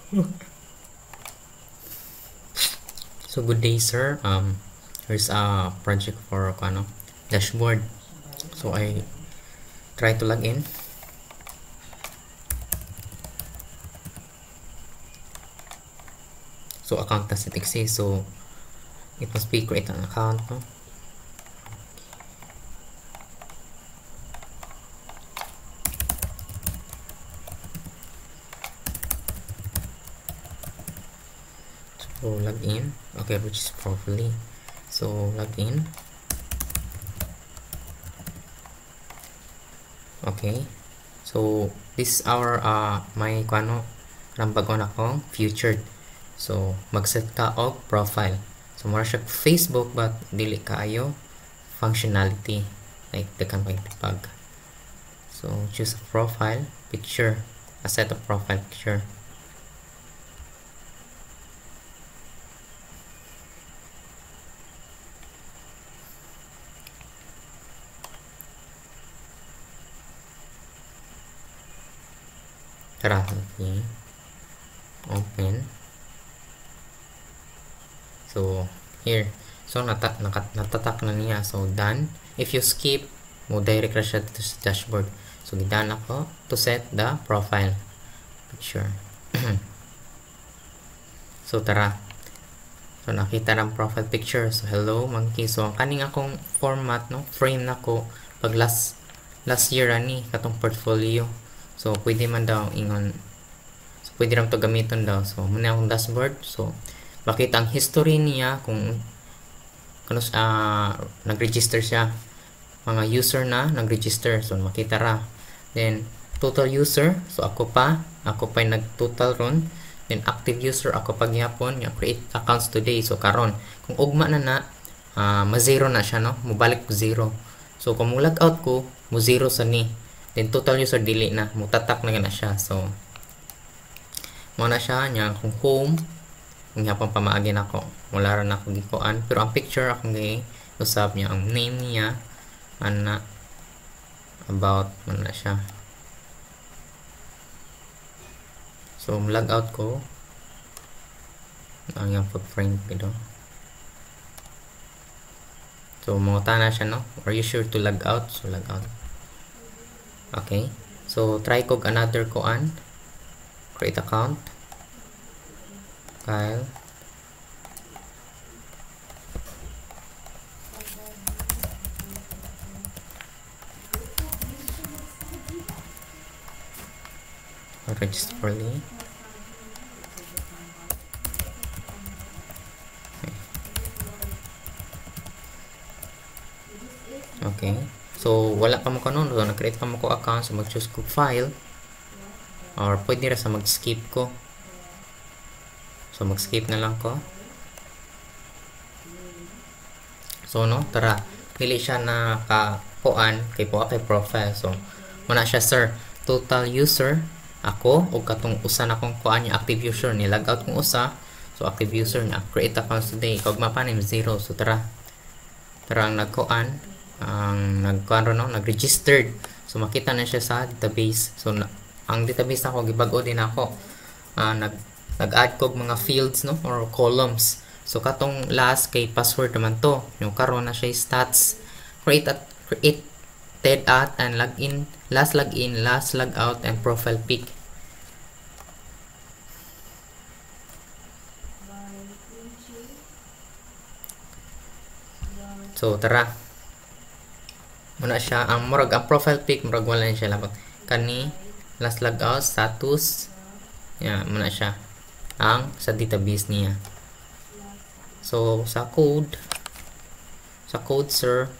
So good day, sir. Here's a project for dashboard. So I try to log in. So account doesn't exist, so it must be create an account, no? So log in. Okay, register properly. So log in. Okay. So this is our my bago na akong featured. So mag-set ka og profile. So mura siya Facebook but dili kaayo functionality like kan pag. So choose a profile picture, a set of profile picture. Tara, okay. Open. So here, so natatak na niya. So done. If you skip, mo direct na siya to sa dashboard. So gidan ako to set the profile picture. So tara. So nakita ng profile picture. So hello monkey. So ang kaning akong format, no, frame nako pag last year ani katong portfolio. So pwede man daw ingon. So pwede ram to gamiton daw. So muna akong dashboard. So makita ang history niya kung nag-register siya, mga user na nag-register. So makita ra. Then total user, so ako pa nag-total ron. Then active user ako pa gyapon nga create accounts today. So karon kung ugma na ma-zero na siya, no, mobalik ko zero. So kung mo log out ko, mo zero sa ni. Then total user dili na, mo tatak na gana siya. So mo na siya nya kung home kung yapon pamaagin ako, wala rin ako gikuan, pero ang picture akong usab niya, ang name niya ana about man na siya. So log out ko ang yung footprint dito. So mga na siya, no, are you sure to log out? So log out. Okay, so try kog another kuan, create account, Kyle. Register properly. Okay. So wala pa mo kanon, so nag-create pa mo ko account, so mag-choose ko file, or pwede ra sa mag-skip ko. So mag-skip na lang ko. So no, tara, dili siya na kakuan kay profile. So muna siya, sir, total user ako o katong usa na kong kuan niya active user ni log out kong usa. So active user na create accounts today kag mapanim 0. So tara ang nagkuan, ang nagkuan ron, no, nag-registered. So makita na siya sa database. So ang database nako gibag-o din ako. Nag-add kog mga fields, no, or columns. So katong last kay password naman to. Yung karon na siya stats. Created at and login, last log out and profile pic. So tara. Muna siya ang profile pic murag wala siya labot. Kani last log out status. Yeah, muna siya ang sa database niya. So sa code sir,